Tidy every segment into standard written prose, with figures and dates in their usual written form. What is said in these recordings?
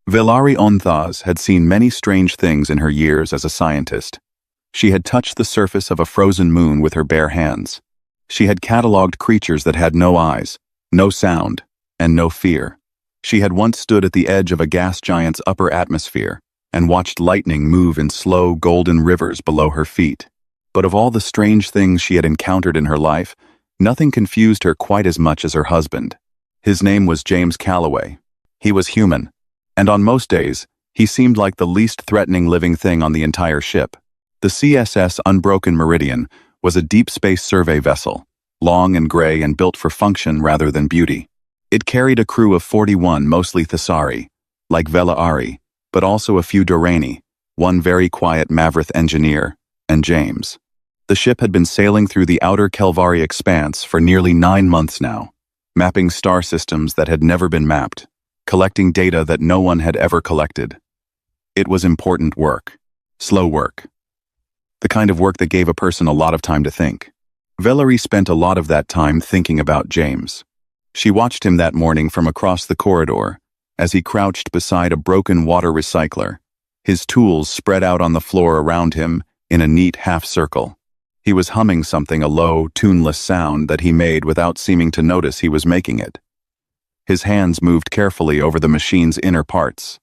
Velari Onthas had seen many strange things in her years as a scientist. She had touched the surface of a frozen moon with her bare hands. She had catalogued creatures that had no eyes, no sound, and no fear. She had once stood at the edge of a gas giant's upper atmosphere and watched lightning move in slow, golden rivers below her feet. But of all the strange things she had encountered in her life, nothing confused her quite as much as her husband. His name was James Calloway. He was human, and on most days, he seemed like the least threatening living thing on the entire ship. The CSS Unbroken Meridian was a deep space survey vessel, long and gray and built for function rather than beauty. It carried a crew of 41, mostly Thessari, like Velari, but also a few Dorani, one very quiet Mavrith engineer, and James. The ship had been sailing through the outer Kelvari expanse for nearly 9 months now, mapping star systems that had never been mapped, collecting data that no one had ever collected. It was important work. Slow work. The kind of work that gave a person a lot of time to think. Velari spent a lot of that time thinking about James. She watched him that morning from across the corridor, as he crouched beside a broken water recycler, his tools spread out on the floor around him in a neat half-circle. He was humming something, a low, tuneless sound that he made without seeming to notice he was making it. His hands moved carefully over the machine's inner parts.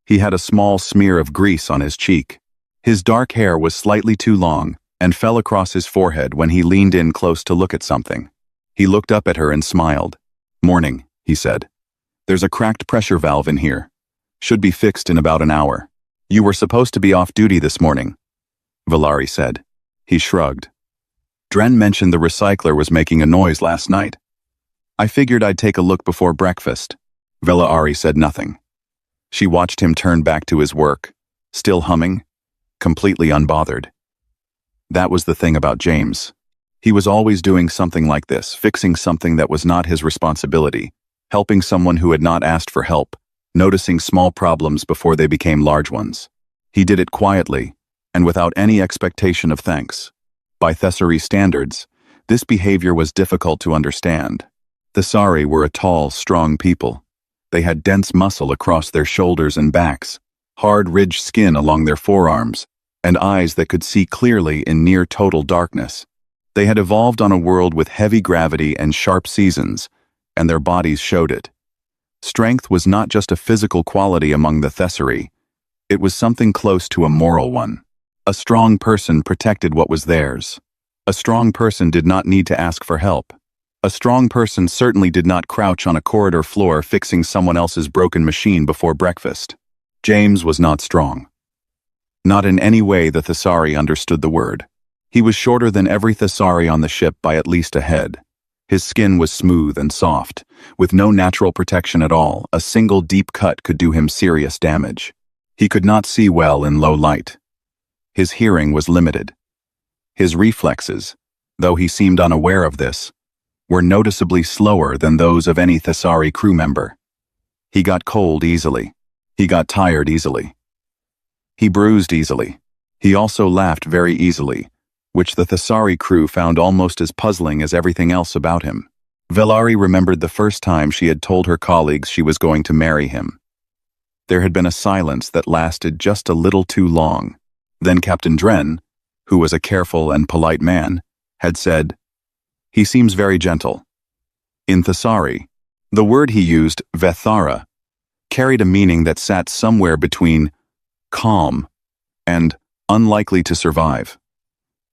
He had a small smear of grease on his cheek. His dark hair was slightly too long and fell across his forehead when he leaned in close to look at something. He looked up at her and smiled. "Morning," he said. "There's a cracked pressure valve in here. Should be fixed in about an hour. You were supposed to be off duty this morning," Velari said. He shrugged. "Dren mentioned the recycler was making a noise last night. I figured I'd take a look before breakfast." Velari said nothing. She watched him turn back to his work, still humming, completely unbothered. That was the thing about James. He was always doing something like this, fixing something that was not his responsibility, helping someone who had not asked for help, noticing small problems before they became large ones. He did it quietly, and without any expectation of thanks. By Thessari standards, this behavior was difficult to understand. Thessari were a tall, strong people. They had dense muscle across their shoulders and backs, hard ridged skin along their forearms, and eyes that could see clearly in near total darkness. They had evolved on a world with heavy gravity and sharp seasons, and their bodies showed it. Strength was not just a physical quality among the Thessari, it was something close to a moral one. A strong person protected what was theirs. A strong person did not need to ask for help. A strong person certainly did not crouch on a corridor floor fixing someone else's broken machine before breakfast. James was not strong. Not in any way the Thessari understood the word. He was shorter than every Thessari on the ship by at least a head. His skin was smooth and soft, with no natural protection at all. A single deep cut could do him serious damage. He could not see well in low light. His hearing was limited. His reflexes, though he seemed unaware of this, were noticeably slower than those of any Thessari crew member. He got cold easily. He got tired easily. He bruised easily. He also laughed very easily, which the Thessari crew found almost as puzzling as everything else about him. Velari remembered the first time she had told her colleagues she was going to marry him. There had been a silence that lasted just a little too long. Then Captain Dren, who was a careful and polite man, had said, "He seems very gentle." In Thessari, the word he used, Vethara, carried a meaning that sat somewhere between calm and unlikely to survive.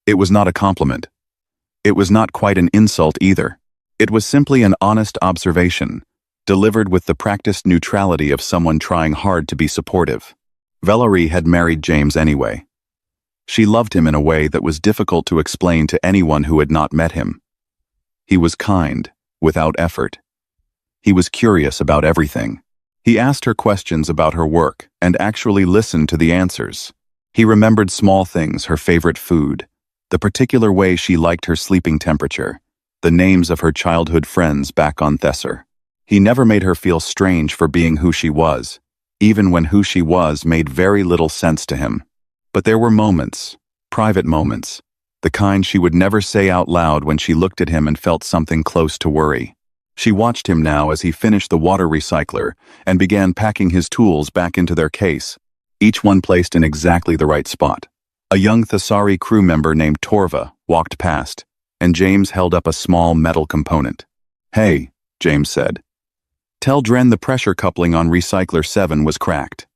It was not a compliment. It was not quite an insult either. It was simply an honest observation, delivered with the practiced neutrality of someone trying hard to be supportive. Velari had married James anyway. She loved him in a way that was difficult to explain to anyone who had not met him. He was kind, without effort. He was curious about everything. He asked her questions about her work and actually listened to the answers. He remembered small things, her favorite food, the particular way she liked her sleeping temperature, the names of her childhood friends back on Thessar. He never made her feel strange for being who she was, even when who she was made very little sense to him. But there were moments, private moments, the kind she would never say out loud when she looked at him and felt something close to worry. She watched him now as he finished the water recycler and began packing his tools back into their case, each one placed in exactly the right spot. A young Thesari crew member named Torva walked past, and James held up a small metal component. "Hey," James said. "Tell Dren the pressure coupling on Recycler 7 was cracked."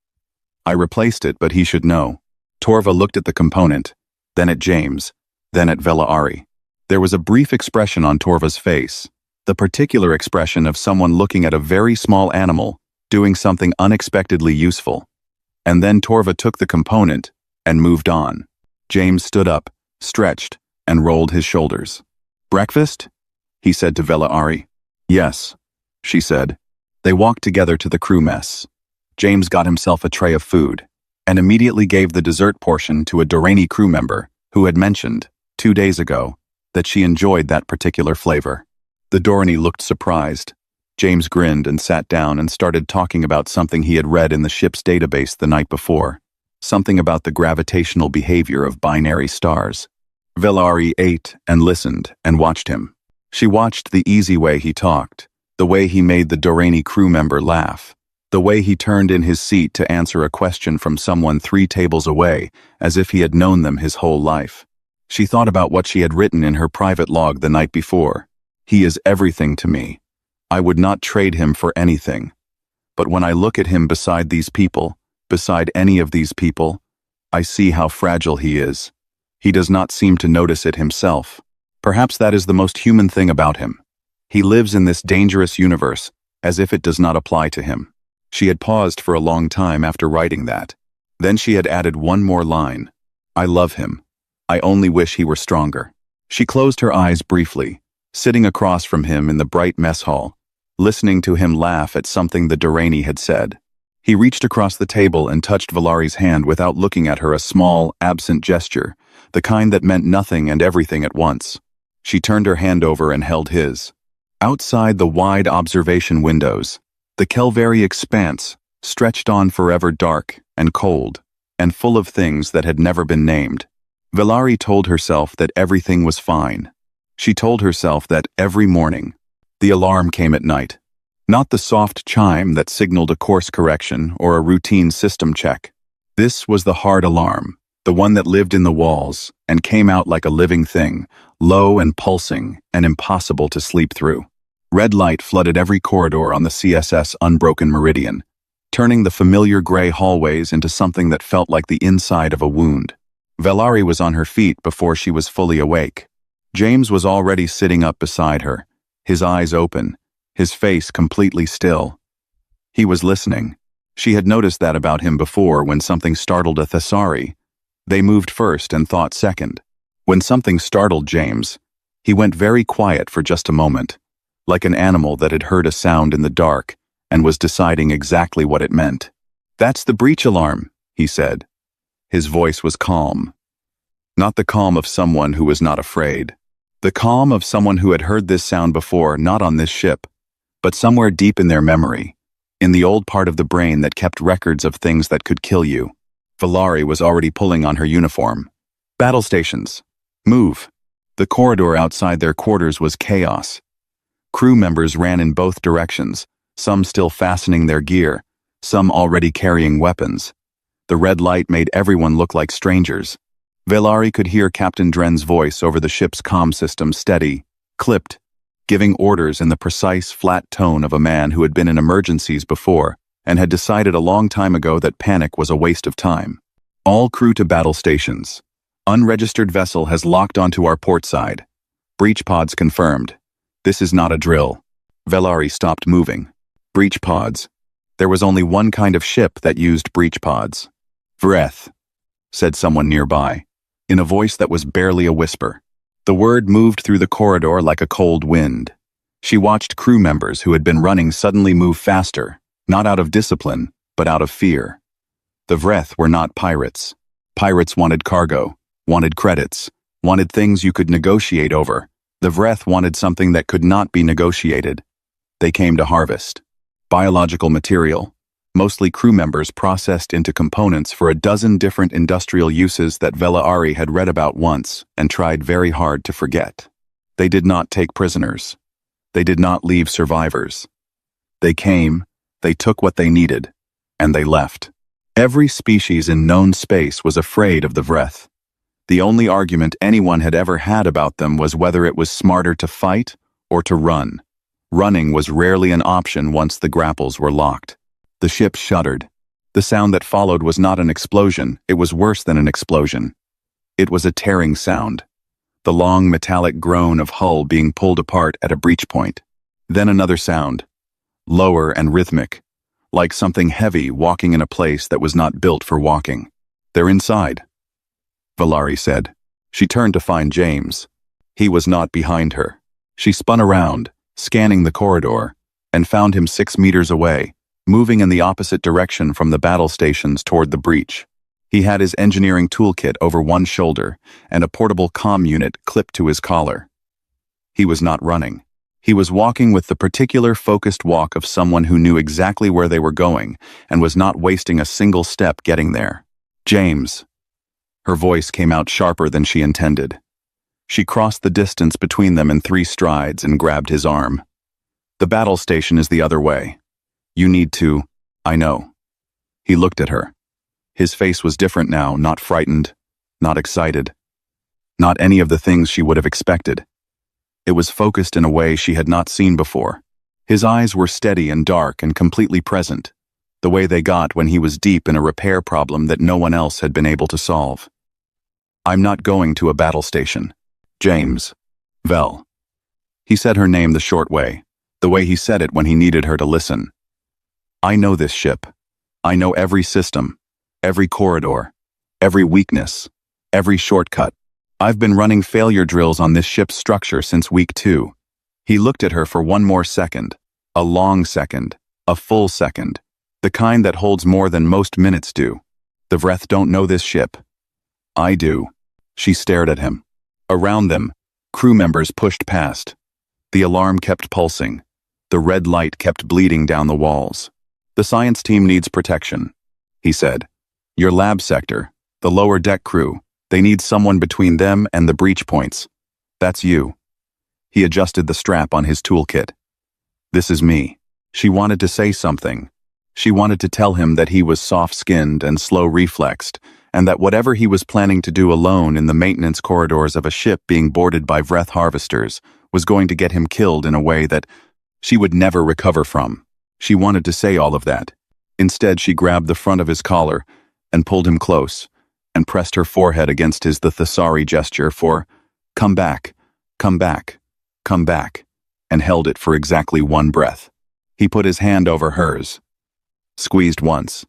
"I replaced it, but he should know." Torva looked at the component, then at James, then at Velari. There was a brief expression on Torva's face, the particular expression of someone looking at a very small animal doing something unexpectedly useful. And then Torva took the component and moved on. James stood up, stretched, and rolled his shoulders. "Breakfast?" he said to Velari. "Yes," she said. They walked together to the crew mess. James got himself a tray of food, and immediately gave the dessert portion to a Dorani crew member who had mentioned, 2 days ago, that she enjoyed that particular flavor. The Dorani looked surprised. James grinned and sat down and started talking about something he had read in the ship's database the night before, something about the gravitational behavior of binary stars. Velari ate and listened and watched him. She watched the easy way he talked, the way he made the Dorani crew member laugh, the way he turned in his seat to answer a question from someone 3 tables away, as if he had known them his whole life. She thought about what she had written in her private log the night before. "He is everything to me. I would not trade him for anything. But when I look at him beside these people, beside any of these people, I see how fragile he is. He does not seem to notice it himself. Perhaps that is the most human thing about him. He lives in this dangerous universe as if it does not apply to him." She had paused for a long time after writing that. Then she had added one more line. "I love him. I only wish he were stronger." She closed her eyes briefly, sitting across from him in the bright mess hall, listening to him laugh at something the Dorani had said. He reached across the table and touched Velari's hand without looking at her, a small, absent gesture, the kind that meant nothing and everything at once. She turned her hand over and held his. Outside the wide observation windows, the Kelvari expanse stretched on forever, dark and cold, and full of things that had never been named. Velari told herself that everything was fine. She told herself that every morning. The alarm came at night. Not the soft chime that signaled a course correction or a routine system check. This was the hard alarm, the one that lived in the walls and came out like a living thing, low and pulsing and impossible to sleep through. Red light flooded every corridor on the CSS Unbroken Meridian, turning the familiar gray hallways into something that felt like the inside of a wound. Velari was on her feet before she was fully awake. James was already sitting up beside her, his eyes open, his face completely still. He was listening. She had noticed that about him before when something startled a Thesari. They moved first and thought second. When something startled James, he went very quiet for just a moment, like an animal that had heard a sound in the dark and was deciding exactly what it meant. "That's the breach alarm," he said. His voice was calm. Not the calm of someone who was not afraid. The calm of someone who had heard this sound before, not on this ship, but somewhere deep in their memory, in the old part of the brain that kept records of things that could kill you. Velari was already pulling on her uniform. "Battle stations. Move." The corridor outside their quarters was chaos. Crew members ran in both directions, some still fastening their gear, some already carrying weapons. The red light made everyone look like strangers. Velari could hear Captain Dren's voice over the ship's comm system, steady, clipped, giving orders in the precise, flat tone of a man who had been in emergencies before and had decided a long time ago that panic was a waste of time. "All crew to battle stations. Unregistered vessel has locked onto our port side. Breach pods confirmed. This is not a drill." Velari stopped moving. Breach pods. There was only one kind of ship that used breach pods. "Vreth," said someone nearby, in a voice that was barely a whisper. The word moved through the corridor like a cold wind. She watched crew members who had been running suddenly move faster, not out of discipline, but out of fear. The Vreth were not pirates. Pirates wanted cargo, wanted credits, wanted things you could negotiate over. The Vreth wanted something that could not be negotiated. They came to harvest. Biological material, mostly crew members processed into components for a dozen different industrial uses that Velari had read about once and tried very hard to forget. They did not take prisoners. They did not leave survivors. They came, they took what they needed, and they left. Every species in known space was afraid of the Vreth. The only argument anyone had ever had about them was whether it was smarter to fight or to run. Running was rarely an option once the grapples were locked. The ship shuddered. The sound that followed was not an explosion, it was worse than an explosion. It was a tearing sound. The long metallic groan of hull being pulled apart at a breach point. Then another sound, lower and rhythmic, like something heavy walking in a place that was not built for walking. "They're inside," Valari said. She turned to find James. He was not behind her. She spun around, scanning the corridor, and found him 6 meters away, moving in the opposite direction from the battle stations toward the breach. He had his engineering toolkit over one shoulder and a portable comm unit clipped to his collar. He was not running. He was walking with the particular focused walk of someone who knew exactly where they were going and was not wasting a single step getting there. "James." Her voice came out sharper than she intended. She crossed the distance between them in 3 strides and grabbed his arm. "The battle station is the other way. You need to, I know." He looked at her. His face was different now, not frightened, not excited, not any of the things she would have expected. It was focused in a way she had not seen before. His eyes were steady and dark and completely present, the way they got when he was deep in a repair problem that no one else had been able to solve. "I'm not going to a battle station. James. Vel." He said her name the short way, the way he said it when he needed her to listen. "I know this ship. I know every system, every corridor, every weakness, every shortcut. I've been running failure drills on this ship's structure since week 2. He looked at her for one more second, a long second, a full second, the kind that holds more than most minutes do. "The Vreth don't know this ship. I do." She stared at him. Around them, crew members pushed past. The alarm kept pulsing. The red light kept bleeding down the walls. "The science team needs protection," he said. "Your lab sector, the lower deck crew, they need someone between them and the breach points. That's you." He adjusted the strap on his toolkit. "This is me." She wanted to say something. She wanted to tell him that he was soft-skinned and slow-reflexed, and that whatever he was planning to do alone in the maintenance corridors of a ship being boarded by Vreth harvesters was going to get him killed in a way that she would never recover from. She wanted to say all of that. Instead, she grabbed the front of his collar and pulled him close, and pressed her forehead against his the Thesari gesture for, "Come back, come back, come back," and held it for exactly 1 breath. He put his hand over hers, squeezed once.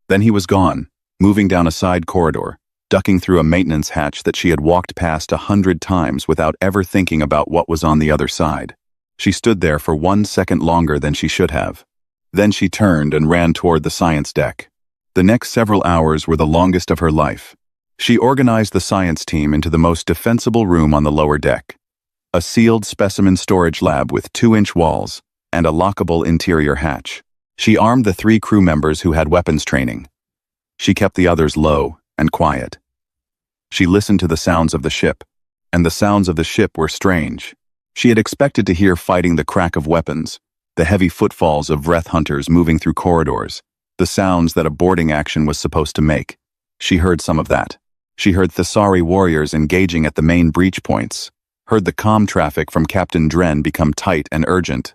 Then he was gone, moving down a side corridor, ducking through a maintenance hatch that she had walked past 100 times without ever thinking about what was on the other side. She stood there for 1 second longer than she should have. Then she turned and ran toward the science deck. The next several hours were the longest of her life. She organized the science team into the most defensible room on the lower deck. A sealed specimen storage lab with 2-inch walls and a lockable interior hatch. She armed the 3 crew members who had weapons training. She kept the others low and quiet. She listened to the sounds of the ship, and the sounds of the ship were strange. She had expected to hear fighting the crack of weapons, the heavy footfalls of Vreth hunters moving through corridors, the sounds that a boarding action was supposed to make. She heard some of that. She heard Thesari warriors engaging at the main breach points, heard the comm traffic from Captain Dren become tight and urgent.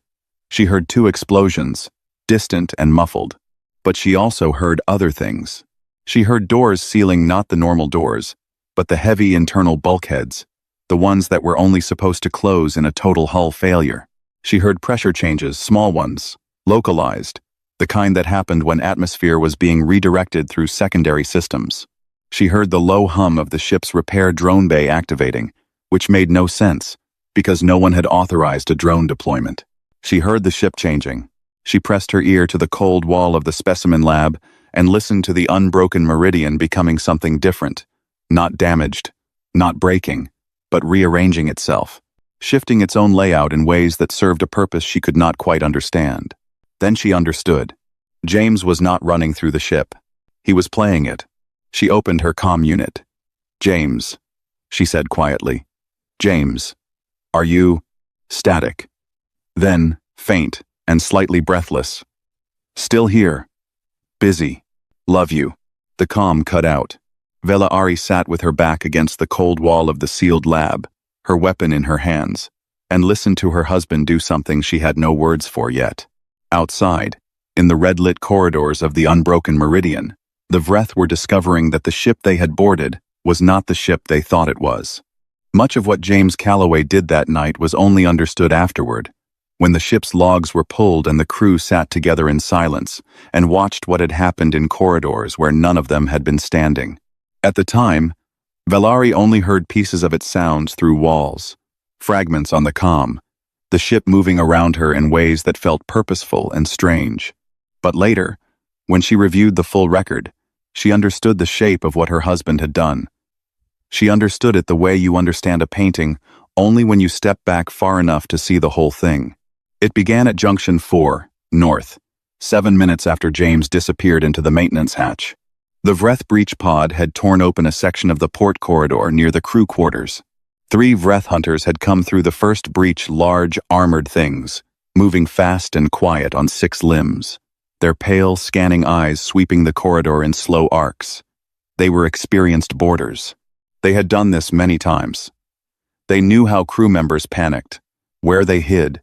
She heard 2 explosions, distant and muffled. But she also heard other things. She heard doors sealing not the normal doors, but the heavy internal bulkheads, the ones that were only supposed to close in a total hull failure. She heard pressure changes, small ones, localized, the kind that happened when atmosphere was being redirected through secondary systems. She heard the low hum of the ship's repair drone bay activating, which made no sense, because no one had authorized a drone deployment. She heard the ship changing. She pressed her ear to the cold wall of the specimen lab and listened to the unbroken meridian becoming something different, not damaged, not breaking, but rearranging itself, shifting its own layout in ways that served a purpose she could not quite understand. Then she understood. James was not running through the ship. He was playing it. She opened her comm unit. "James," she said quietly. "James, are you..." Static. Then, faint and slightly breathless. Still here. Busy. Love you. The comm cut out. Velari sat with her back against the cold wall of the sealed lab, her weapon in her hands, and listened to her husband do something she had no words for yet. Outside, in the red-lit corridors of the unbroken Meridian, the Vreth were discovering that the ship they had boarded was not the ship they thought it was. Much of what James Calloway did that night was only understood afterward, when the ship's logs were pulled and the crew sat together in silence and watched what had happened in corridors where none of them had been standing. At the time, Velari only heard pieces of its sounds through walls, fragments on the comm, the ship moving around her in ways that felt purposeful and strange. But later, when she reviewed the full record, she understood the shape of what her husband had done. She understood it the way you understand a painting only when you step back far enough to see the whole thing. It began at Junction 4, North, 7 minutes after James disappeared into the maintenance hatch. The Vreth breach pod had torn open a section of the port corridor near the crew quarters. 3 Vreth hunters had come through the first breach, large, armored things, moving fast and quiet on 6 limbs, their pale, scanning eyes sweeping the corridor in slow arcs. They were experienced boarders. They had done this many times. They knew how crew members panicked, where they hid,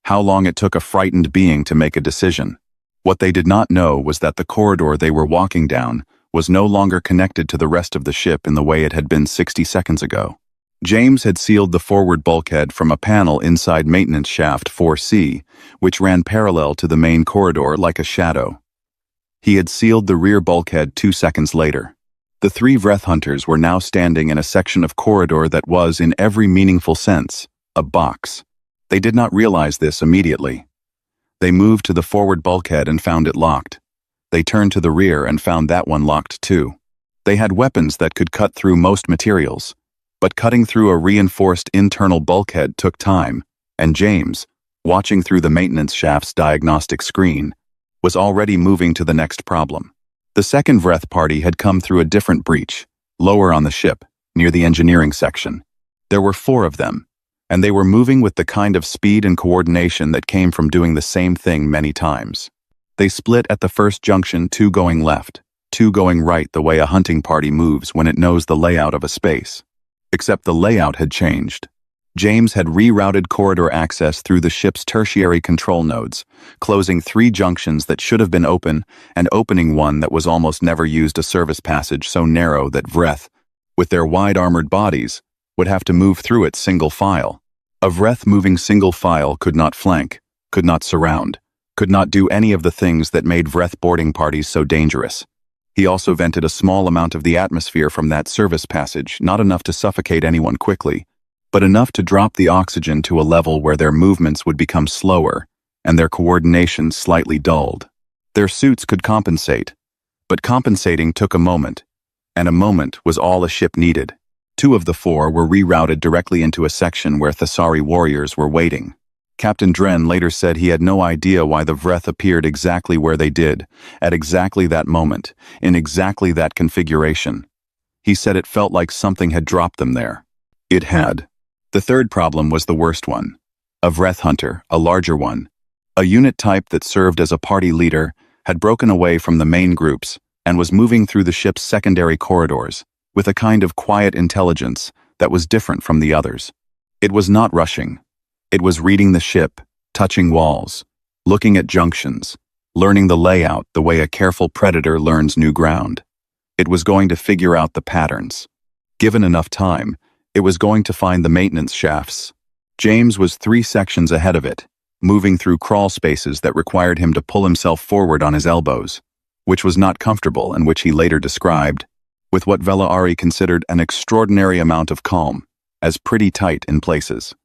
how long it took a frightened being to make a decision. What they did not know was that the corridor they were walking down was no longer connected to the rest of the ship in the way it had been 60 seconds ago. James had sealed the forward bulkhead from a panel inside maintenance shaft 4C, which ran parallel to the main corridor like a shadow. He had sealed the rear bulkhead 2 seconds later. The 3 Vreth hunters were now standing in a section of corridor that was, in every meaningful sense, a box. They did not realize this immediately. They moved to the forward bulkhead and found it locked. They turned to the rear and found that one locked too. They had weapons that could cut through most materials, but cutting through a reinforced internal bulkhead took time, and James, watching through the maintenance shaft's diagnostic screen, was already moving to the next problem. The second Vreth party had come through a different breach, lower on the ship, near the engineering section. There were 4 of them, and they were moving with the kind of speed and coordination that came from doing the same thing many times. They split at the first junction, 2 going left, 2 going right, the way a hunting party moves when it knows the layout of a space. Except the layout had changed. James had rerouted corridor access through the ship's tertiary control nodes, closing 3 junctions that should have been open and opening one that was almost never used, a service passage so narrow that Vreth, with their wide armored bodies, would have to move through it single file. A Vreth moving single file could not flank, could not surround, could not do any of the things that made Vreth boarding parties so dangerous. He also vented a small amount of the atmosphere from that service passage, not enough to suffocate anyone quickly, but enough to drop the oxygen to a level where their movements would become slower and their coordination slightly dulled. Their suits could compensate, but compensating took a moment, and a moment was all a ship needed. 2 of the 4 were rerouted directly into a section where Thessari warriors were waiting. Captain Dren later said he had no idea why the Vreth appeared exactly where they did, at exactly that moment, in exactly that configuration. He said it felt like something had dropped them there. It had. The third problem was the worst one. A Vreth hunter, a larger one, a unit type that served as a party leader, had broken away from the main groups and was moving through the ship's secondary corridors with a kind of quiet intelligence that was different from the others. It was not rushing. It was reading the ship, touching walls, looking at junctions, learning the layout the way a careful predator learns new ground. It was going to figure out the patterns. Given enough time, it was going to find the maintenance shafts. James was 3 sections ahead of it, moving through crawl spaces that required him to pull himself forward on his elbows, which was not comfortable and which he later described, with what Velari considered an extraordinary amount of calm, as pretty tight in places.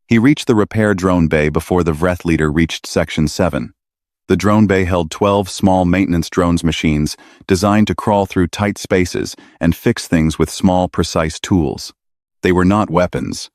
He reached the repair drone bay before the Vreth leader reached Section 7. The drone bay held 12 small maintenance drones machines designed to crawl through tight spaces and fix things with small, precise tools. They were not weapons.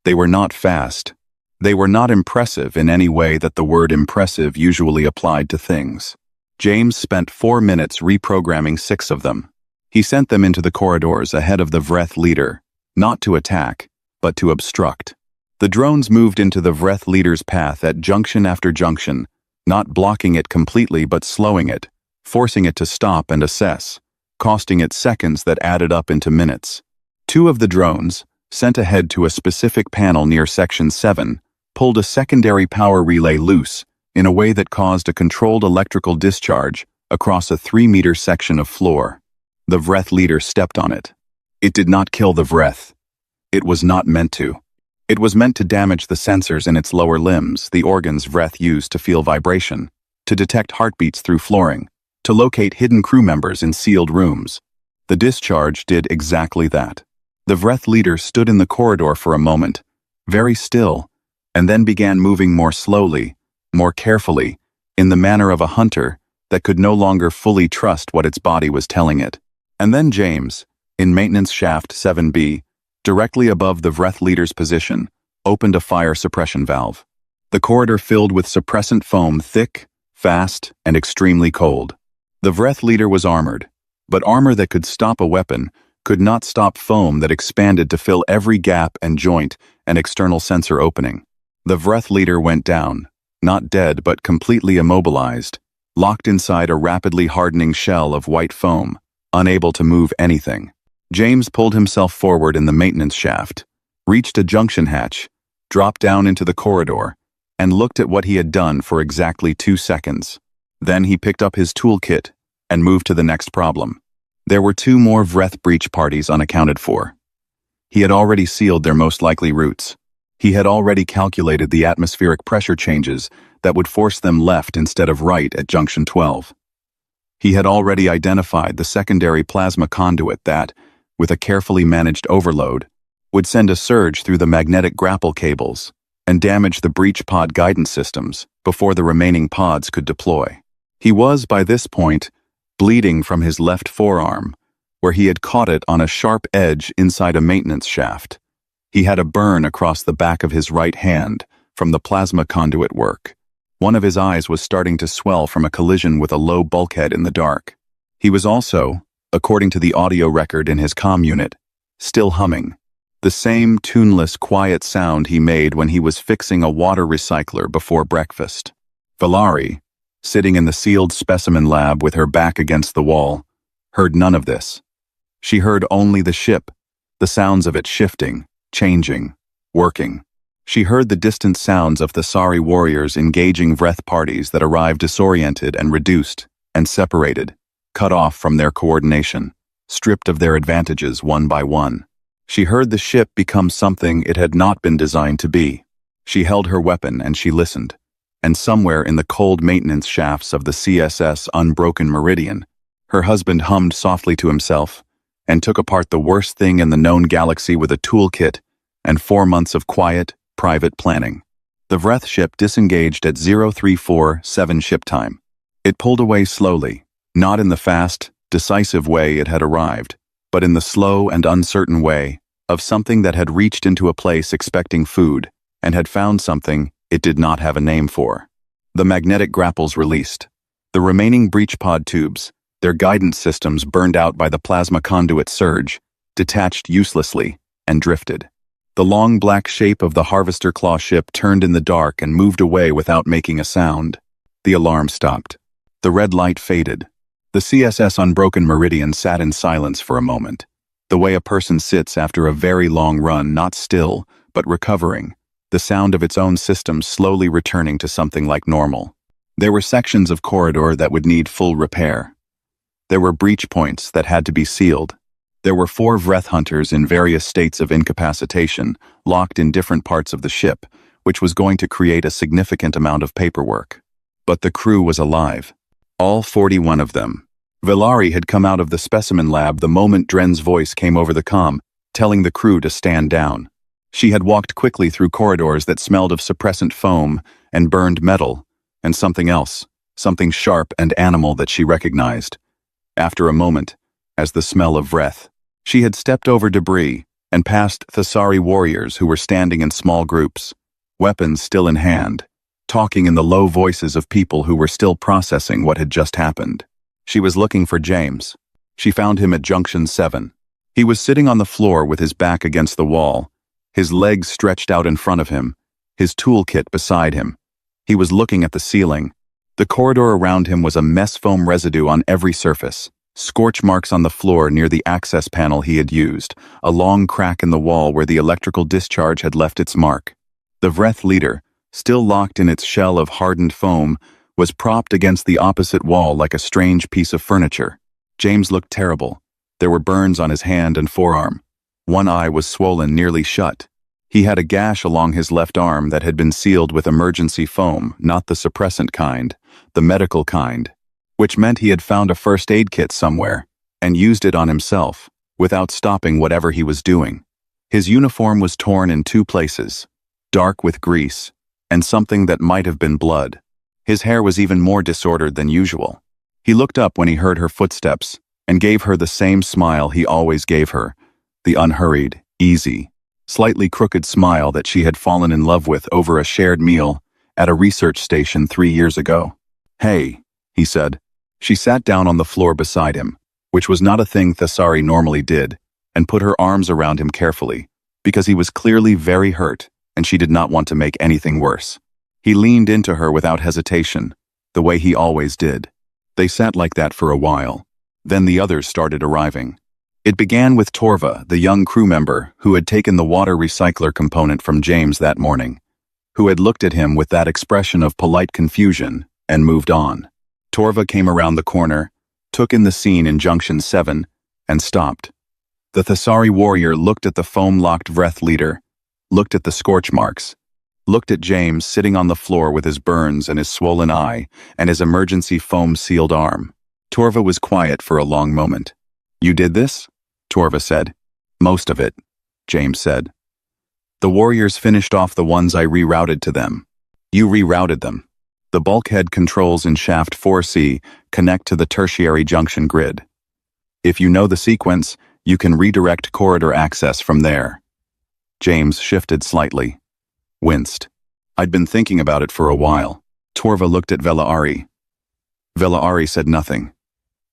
They were not fast. They were not impressive in any way that the word impressive usually applied to things. James spent 4 minutes reprogramming 6 of them. He sent them into the corridors ahead of the Vreth leader, not to attack, but to obstruct. The drones moved into the Vreth leader's path at junction after junction, not blocking it completely but slowing it, forcing it to stop and assess, costing it seconds that added up into minutes. Two of the drones, sent ahead to a specific panel near Section 7, pulled a secondary power relay loose in a way that caused a controlled electrical discharge across a 3-meter section of floor. The Vreth leader stepped on it. It did not kill the Vreth. It was not meant to. It was meant to damage the sensors in its lower limbs, the organs Vreth used to feel vibration, to detect heartbeats through flooring, to locate hidden crew members in sealed rooms. The discharge did exactly that. The Vreth leader stood in the corridor for a moment, very still, and then began moving more slowly, more carefully, in the manner of a hunter that could no longer fully trust what its body was telling it. And then James, in maintenance shaft 7B, directly above the Vreth leader's position, opened a fire suppression valve. The corridor filled with suppressant foam, thick, fast, and extremely cold. The Vreth leader was armored, but armor that could stop a weapon could not stop foam that expanded to fill every gap and joint and external sensor opening. The Vreth leader went down, not dead but completely immobilized, locked inside a rapidly hardening shell of white foam, unable to move anything. James pulled himself forward in the maintenance shaft, reached a junction hatch, dropped down into the corridor, and looked at what he had done for exactly 2 seconds. Then he picked up his toolkit and moved to the next problem. There were 2 more Vreth breach parties unaccounted for. He had already sealed their most likely routes. He had already calculated the atmospheric pressure changes that would force them left instead of right at junction 12. He had already identified the secondary plasma conduit that, with a carefully managed overload, would send a surge through the magnetic grapple cables and damage the breach pod guidance systems before the remaining pods could deploy. He was, by this point, bleeding from his left forearm, where he had caught it on a sharp edge inside a maintenance shaft. He had a burn across the back of his right hand from the plasma conduit work. One of his eyes was starting to swell from a collision with a low bulkhead in the dark. He was also, according to the audio record in his comm unit, still humming. The same tuneless, quiet sound he made when he was fixing a water recycler before breakfast. Valari, sitting in the sealed specimen lab with her back against the wall, heard none of this. She heard only the ship, the sounds of it shifting, changing, working. She heard the distant sounds of Thessari warriors engaging Vreth parties that arrived disoriented and reduced and separated, cut off from their coordination, stripped of their advantages one by one. She heard the ship become something it had not been designed to be. She held her weapon and she listened. And somewhere in the cold maintenance shafts of the CSS Unbroken Meridian, her husband hummed softly to himself and took apart the worst thing in the known galaxy with a toolkit and 4 months of quiet, private planning. The Vreth ship disengaged at 0347 ship time. It pulled away slowly, not in the fast, decisive way it had arrived, but in the slow and uncertain way of something that had reached into a place expecting food and had found something it did not have a name for. The magnetic grapples released. The remaining breach pod tubes, their guidance systems burned out by the plasma conduit surge, detached uselessly and drifted. The long black shape of the Harvester Claw ship turned in the dark and moved away without making a sound. The alarm stopped. The red light faded. The CSS Unbroken Meridian sat in silence for a moment, the way a person sits after a very long run, not still, but recovering, the sound of its own systems slowly returning to something like normal. There were sections of corridor that would need full repair. There were breach points that had to be sealed. There were 4 Vreth hunters in various states of incapacitation, locked in different parts of the ship, which was going to create a significant amount of paperwork. But the crew was alive. All 41 of them. Valari had come out of the specimen lab the moment Dren's voice came over the comm, telling the crew to stand down. She had walked quickly through corridors that smelled of suppressant foam and burned metal, and something else, something sharp and animal that she recognized. After a moment, as the smell of Vreth, she had stepped over debris and past Thessari warriors who were standing in small groups, weapons still in hand, talking in the low voices of people who were still processing what had just happened. She was looking for James. She found him at Junction 7. He was sitting on the floor with his back against the wall, His legs stretched out in front of him, his toolkit beside him. He was looking at the ceiling. The corridor around him was a mess foam residue on every surface, scorch marks on the floor near the access panel he had used, a long crack in the wall where the electrical discharge had left its mark. The Vreth leader, still locked in its shell of hardened foam, was propped against the opposite wall like a strange piece of furniture. James looked terrible. There were burns on his hand and forearm. One eye was swollen nearly shut. He had a gash along his left arm that had been sealed with emergency foam, not the suppressant kind, the medical kind, which meant he had found a first aid kit somewhere and used it on himself, without stopping whatever he was doing. His uniform was torn in two places, dark with grease, and something that might have been blood. His hair was even more disordered than usual. He looked up when he heard her footsteps and gave her the same smile he always gave her, the unhurried, easy, slightly crooked smile that she had fallen in love with over a shared meal at a research station 3 years ago. "Hey," he said. She sat down on the floor beside him, which was not a thing Thessari normally did, and put her arms around him carefully, because he was clearly very hurt and she did not want to make anything worse. He leaned into her without hesitation, the way he always did. They sat like that for a while. Then the others started arriving. It began with Torva, the young crew member who had taken the water recycler component from James that morning, who had looked at him with that expression of polite confusion and moved on. Torva came around the corner, took in the scene in Junction 7, and stopped. The Thessari warrior looked at the foam-locked Vreth leader, looked at the scorch marks, looked at James sitting on the floor with his burns and his swollen eye and his emergency foam-sealed arm. Torva was quiet for a long moment. "You did this?" Torva said. "Most of it," James said. "The warriors finished off the ones I rerouted to them." "You rerouted them. The bulkhead controls in Shaft 4C connect to the tertiary junction grid. If you know the sequence, you can redirect corridor access from there." James shifted slightly, winced. "I'd been thinking about it for a while." Torva looked at Vela'ari. Vela'ari said nothing.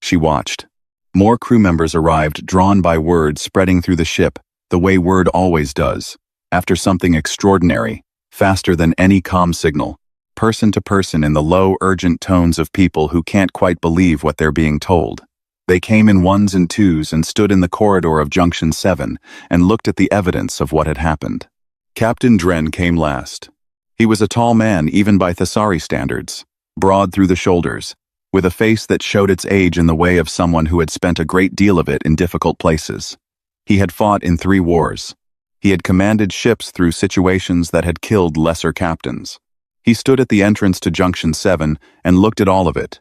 She watched. More crew members arrived, drawn by word spreading through the ship, the way word always does, after something extraordinary, faster than any comm signal, person to person in the low, urgent tones of people who can't quite believe what they're being told. They came in ones and twos and stood in the corridor of Junction 7 and looked at the evidence of what had happened. Captain Dren came last. He was a tall man even by Thessari standards, broad through the shoulders, with a face that showed its age in the way of someone who had spent a great deal of it in difficult places. He had fought in 3 wars. He had commanded ships through situations that had killed lesser captains. He stood at the entrance to Junction 7 and looked at all of it.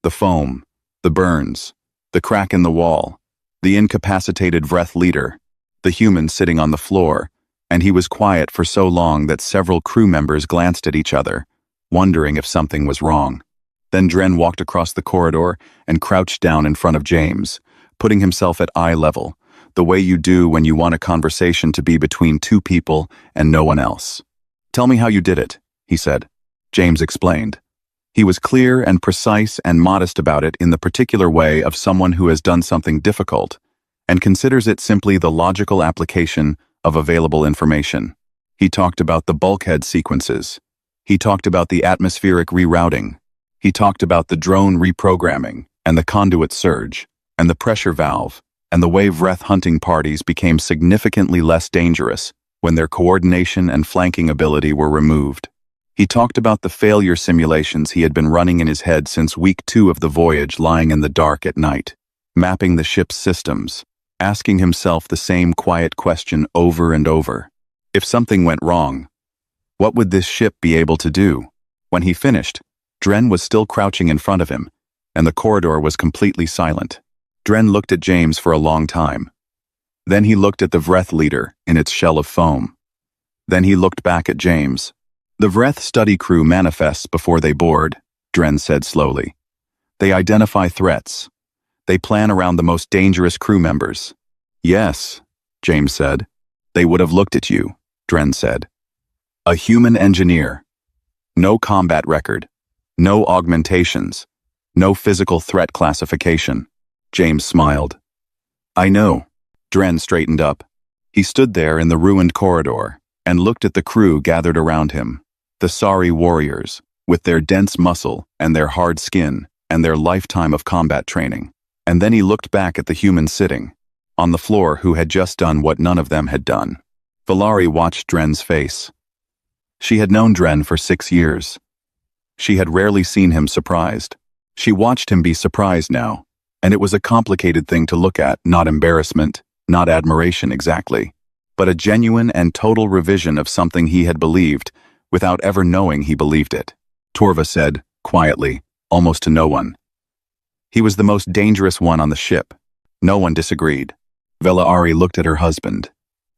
The foam, the burns, the crack in the wall, the incapacitated Vreth leader, the human sitting on the floor, and he was quiet for so long that several crew members glanced at each other, wondering if something was wrong. Then Dren walked across the corridor and crouched down in front of James, putting himself at eye level, the way you do when you want a conversation to be between 2 people and no one else. "Tell me how you did it," he said. James explained. He was clear and precise and modest about it in the particular way of someone who has done something difficult and considers it simply the logical application of available information. He talked about the bulkhead sequences. He talked about the atmospheric rerouting. He talked about the drone reprogramming and the conduit surge and the pressure valve and the way Vreth hunting parties became significantly less dangerous when their coordination and flanking ability were removed. He talked about the failure simulations he had been running in his head since week 2 of the voyage, lying in the dark at night, mapping the ship's systems, asking himself the same quiet question over and over. If something went wrong, what would this ship be able to do? When he finished, Dren was still crouching in front of him, and the corridor was completely silent. Dren looked at James for a long time. Then he looked at the Vreth leader in its shell of foam. Then he looked back at James. "The Vreth study crew manifests before they board," Dren said slowly. "They identify threats. They plan around the most dangerous crew members." "Yes," James said. "They would have looked at you," Dren said. "A human engineer. No combat record. No augmentations. No physical threat classification." James smiled. "I know." Dren straightened up. He stood there in the ruined corridor and looked at the crew gathered around him, the sorry warriors, with their dense muscle and their hard skin and their lifetime of combat training. And then he looked back at the humans sitting on the floor who had just done what none of them had done. Valari watched Dren's face. She had known Dren for 6 years. She had rarely seen him surprised. She watched him be surprised now, and it was a complicated thing to look at, not embarrassment, not admiration exactly, but a genuine and total revision of something he had believed without ever knowing he believed it. Torva said, quietly, almost to no one. He was the most dangerous one on the ship. No one disagreed. Valari looked at her husband.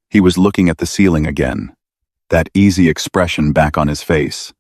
He was looking at the ceiling again. That easy expression back on his face.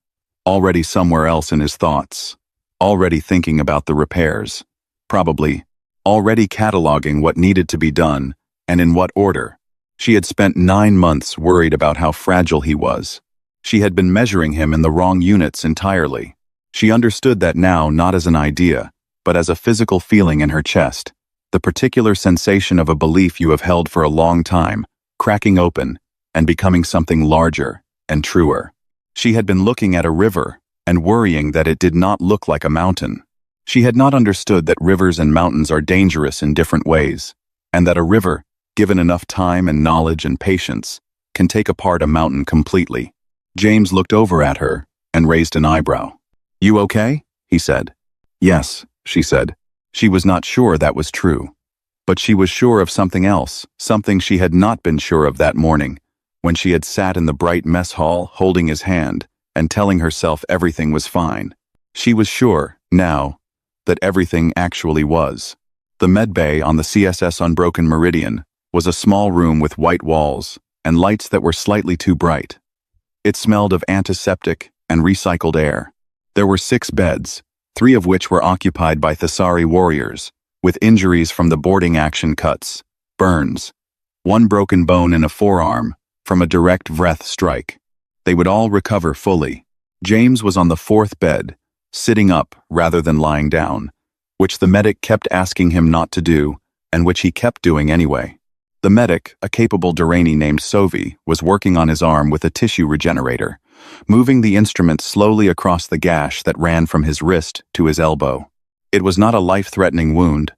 Already somewhere else in his thoughts. Already thinking about the repairs. Probably. Already cataloging what needed to be done, and in what order. She had spent 9 months worried about how fragile he was. She had been measuring him in the wrong units entirely. She understood that now not as an idea, but as a physical feeling in her chest. The particular sensation of a belief you have held for a long time, cracking open, and becoming something larger and truer. She had been looking at a river and worrying that it did not look like a mountain. She had not understood that rivers and mountains are dangerous in different ways, and that a river, given enough time and knowledge and patience, can take apart a mountain completely. James looked over at her and raised an eyebrow. "You okay?" he said. "Yes," she said. She was not sure that was true. But she was sure of something else, something she had not been sure of that morning, when she had sat in the bright mess hall holding his hand and telling herself everything was fine. She was sure, now, that everything actually was. The medbay on the CSS Unbroken Meridian was a small room with white walls and lights that were slightly too bright. It smelled of antiseptic and recycled air. There were 6 beds, 3 of which were occupied by Thessari warriors, with injuries from the boarding action cuts, burns, 1 broken bone in a forearm from a direct Vreth strike. They would all recover fully. James was on the 4th bed, sitting up rather than lying down, which the medic kept asking him not to do, and which he kept doing anyway. The medic, a capable Durrani named Sovi, was working on his arm with a tissue regenerator, moving the instrument slowly across the gash that ran from his wrist to his elbow. It was not a life-threatening wound,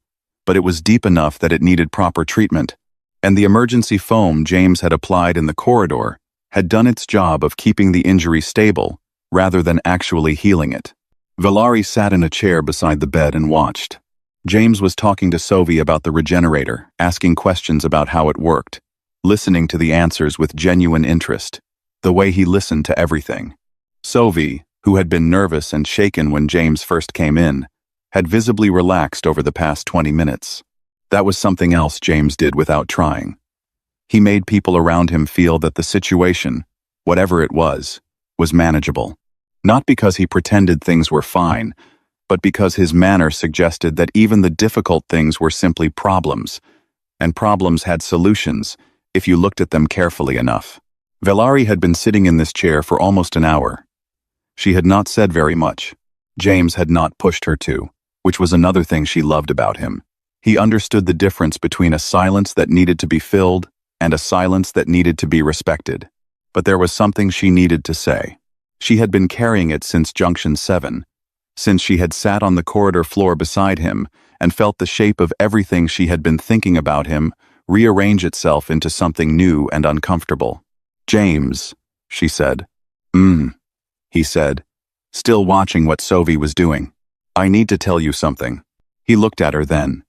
but it was deep enough that it needed proper treatment, and the emergency foam James had applied in the corridor had done its job of keeping the injury stable rather than actually healing it. Valari sat in a chair beside the bed and watched. James was talking to Sovi about the regenerator, asking questions about how it worked, listening to the answers with genuine interest, the way he listened to everything. Sovi, who had been nervous and shaken when James first came in, had visibly relaxed over the past 20 minutes. That was something else James did without trying. He made people around him feel that the situation, whatever it was manageable. Not because he pretended things were fine, but because his manner suggested that even the difficult things were simply problems, and problems had solutions if you looked at them carefully enough. Valari had been sitting in this chair for almost an hour. She had not said very much. James had not pushed her to, which was another thing she loved about him. He understood the difference between a silence that needed to be filled and a silence that needed to be respected. But there was something she needed to say. She had been carrying it since Junction 7, since she had sat on the corridor floor beside him and felt the shape of everything she had been thinking about him rearrange itself into something new and uncomfortable. "James," she said. He said, still watching what Sovi was doing. "I need to tell you something." He looked at her then.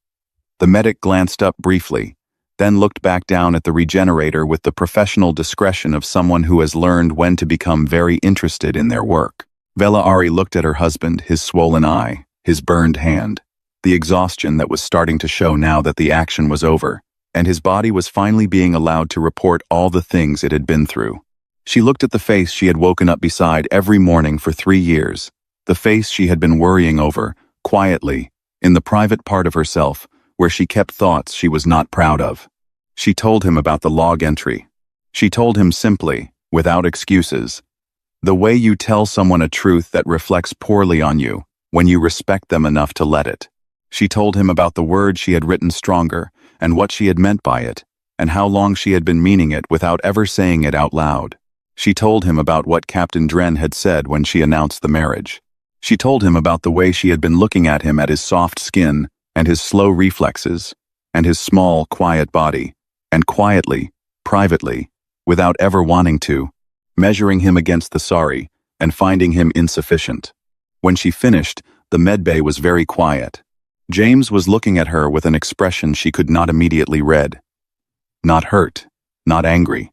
The medic glanced up briefly, then looked back down at the regenerator with the professional discretion of someone who has learned when to become very interested in their work. Valari looked at her husband, his swollen eye, his burned hand, the exhaustion that was starting to show now that the action was over, and his body was finally being allowed to report all the things it had been through. She looked at the face she had woken up beside every morning for 3 years, the face she had been worrying over, quietly, in the private part of herself, where she kept thoughts she was not proud of. She told him about the log entry. She told him simply, without excuses, the way you tell someone a truth that reflects poorly on you when you respect them enough to let it. She told him about the word she had written stronger and what she had meant by it, and how long she had been meaning it without ever saying it out loud. She told him about what Captain Dren had said when she announced the marriage. She told him about the way she had been looking at him, at his soft skin, and his slow reflexes, and his small, quiet body, and quietly, privately, without ever wanting to, measuring him against the Sari, and finding him insufficient. When she finished, the medbay was very quiet. James was looking at her with an expression she could not immediately read. Not hurt, not angry.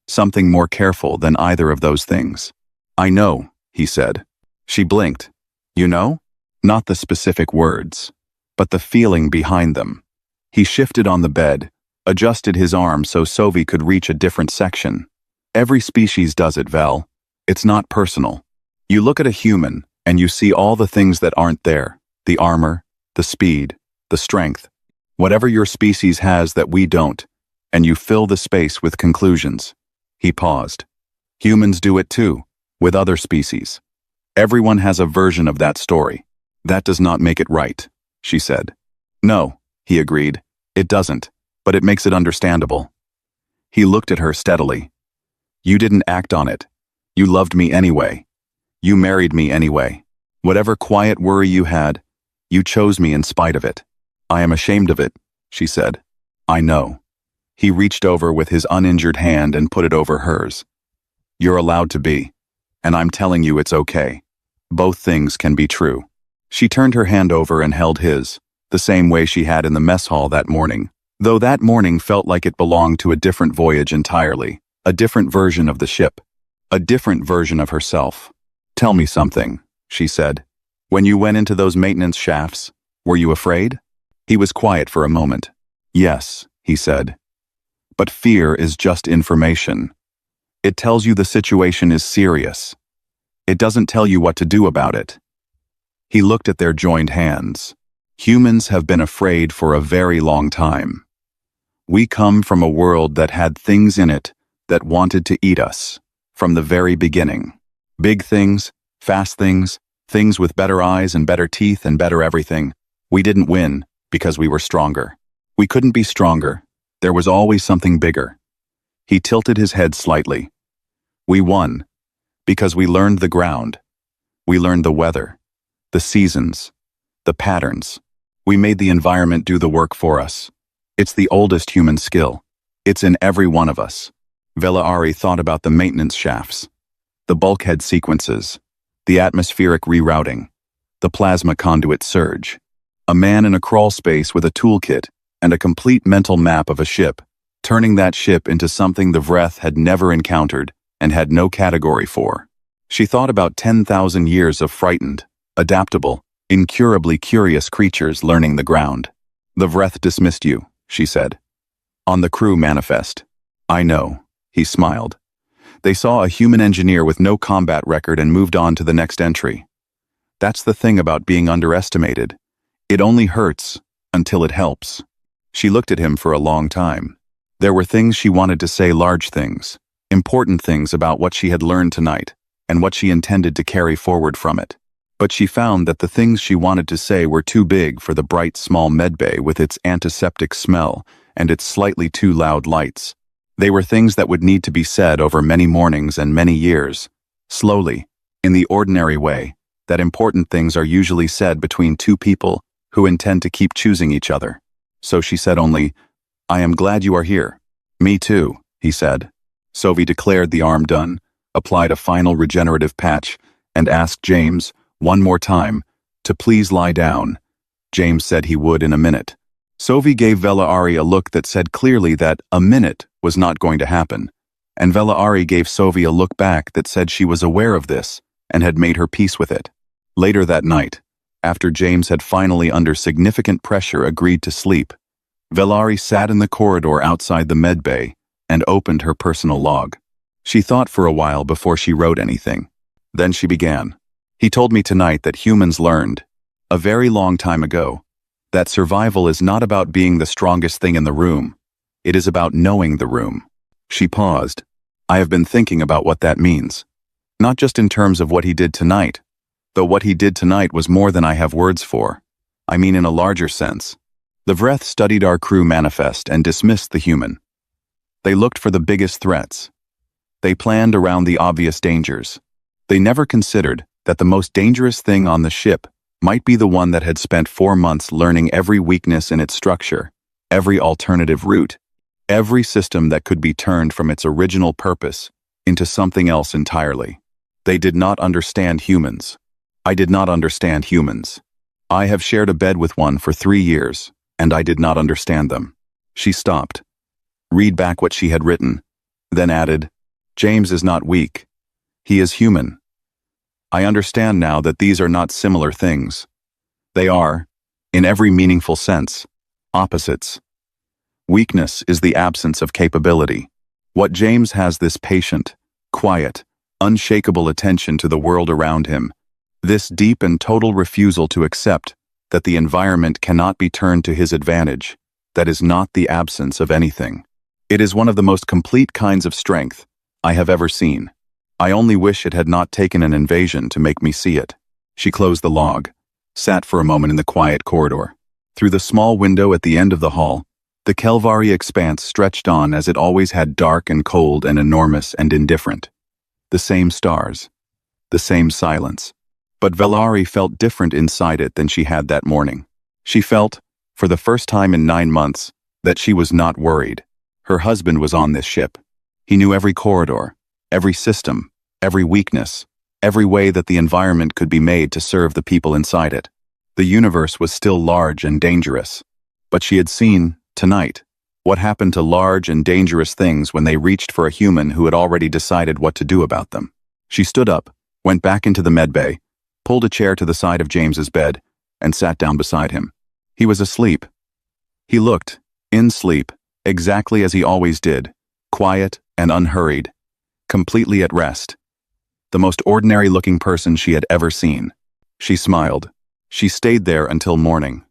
Something more careful than either of those things. I know, he said. She blinked. You know? Not the specific words, but the feeling behind them. He shifted on the bed, adjusted his arm so Sophie could reach a different section. Every species does it, Vel. It's not personal. You look at a human, and you see all the things that aren't there. The armor, the speed, the strength. Whatever your species has that we don't, and you fill the space with conclusions. He paused. Humans do it too, with other species. Everyone has a version of that story. That does not make it right, she said. No, he agreed. It doesn't, but it makes it understandable. He looked at her steadily. You didn't act on it. You loved me anyway. You married me anyway. Whatever quiet worry you had, you chose me in spite of it. I am ashamed of it, she said. I know. He reached over with his uninjured hand and put it over hers. You're allowed to be, and I'm telling you it's okay. Both things can be true. She turned her hand over and held his, the same way she had in the mess hall that morning, though that morning felt like it belonged to a different voyage entirely, a different version of the ship, a different version of herself. Tell me something, she said. When you went into those maintenance shafts, were you afraid? He was quiet for a moment. Yes, he said. But fear is just information. It tells you the situation is serious. It doesn't tell you what to do about it. He looked at their joined hands. Humans have been afraid for a very long time. We come from a world that had things in it that wanted to eat us, from the very beginning. Big things, fast things, things with better eyes and better teeth and better everything. We didn't win because we were stronger. We couldn't be stronger. There was always something bigger. He tilted his head slightly. We won because we learned the ground. We learned the weather, the seasons, the patterns. We made the environment do the work for us. It's the oldest human skill. It's in every one of us. Velari thought about the maintenance shafts, the bulkhead sequences, the atmospheric rerouting, the plasma conduit surge. A man in a crawl space with a toolkit and a complete mental map of a ship, turning that ship into something the Vreth had never encountered and had no category for. She thought about 10,000 years of frightened, adaptable, incurably curious creatures learning the ground. The Vreth dismissed you, she said. On the crew manifest. I know, he smiled. They saw a human engineer with no combat record and moved on to the next entry. That's the thing about being underestimated. It only hurts until it helps. She looked at him for a long time. There were things she wanted to say, large things, important things about what she had learned tonight and what she intended to carry forward from it. But she found that the things she wanted to say were too big for the bright small medbay with its antiseptic smell and its slightly too loud lights. They were things that would need to be said over many mornings and many years, slowly, in the ordinary way, that important things are usually said between two people who intend to keep choosing each other. So she said only, I am glad you are here. Me too, he said. Sophie declared the arm done, applied a final regenerative patch, and asked James, one more time, to please lie down. James said he would in a minute. Sophie gave Velari a look that said clearly that a minute was not going to happen, and Velari gave Sophie a look back that said she was aware of this and had made her peace with it. Later that night, after James had finally under significant pressure agreed to sleep, Velari sat in the corridor outside the medbay and opened her personal log. She thought for a while before she wrote anything. Then she began. He told me tonight that humans learned, a very long time ago, that survival is not about being the strongest thing in the room. It is about knowing the room. She paused. I have been thinking about what that means. Not just in terms of what he did tonight, though what he did tonight was more than I have words for. I mean in a larger sense. The Vreth studied our crew manifest and dismissed the human. They looked for the biggest threats. They planned around the obvious dangers. They never considered that the most dangerous thing on the ship might be the one that had spent 4 months learning every weakness in its structure, every alternative route, every system that could be turned from its original purpose into something else entirely. They did not understand humans. I did not understand humans. I have shared a bed with one for 3 years, and I did not understand them. She stopped. Read back what she had written, then added, James is not weak. He is human. I understand now that these are not similar things. They are, in every meaningful sense, opposites. Weakness is the absence of capability. What James has this patient, quiet, unshakable attention to the world around him, this deep and total refusal to accept that the environment cannot be turned to his advantage, that is not the absence of anything. It is one of the most complete kinds of strength I have ever seen. I only wish it had not taken an invasion to make me see it. She closed the log, sat for a moment in the quiet corridor. Through the small window at the end of the hall, the Kelvari expanse stretched on as it always had, dark and cold and enormous and indifferent. The same stars, the same silence. But Velari felt different inside it than she had that morning. She felt, for the first time in 9 months, that she was not worried. Her husband was on this ship. He knew every corridor, every system, every weakness, every way that the environment could be made to serve the people inside it. The universe was still large and dangerous. But she had seen, tonight, what happened to large and dangerous things when they reached for a human who had already decided what to do about them. She stood up, went back into the medbay, pulled a chair to the side of James's bed, and sat down beside him. He was asleep. He looked, in sleep, exactly as he always did, quiet and unhurried, completely at rest. The most ordinary-looking person she had ever seen. She smiled. She stayed there until morning.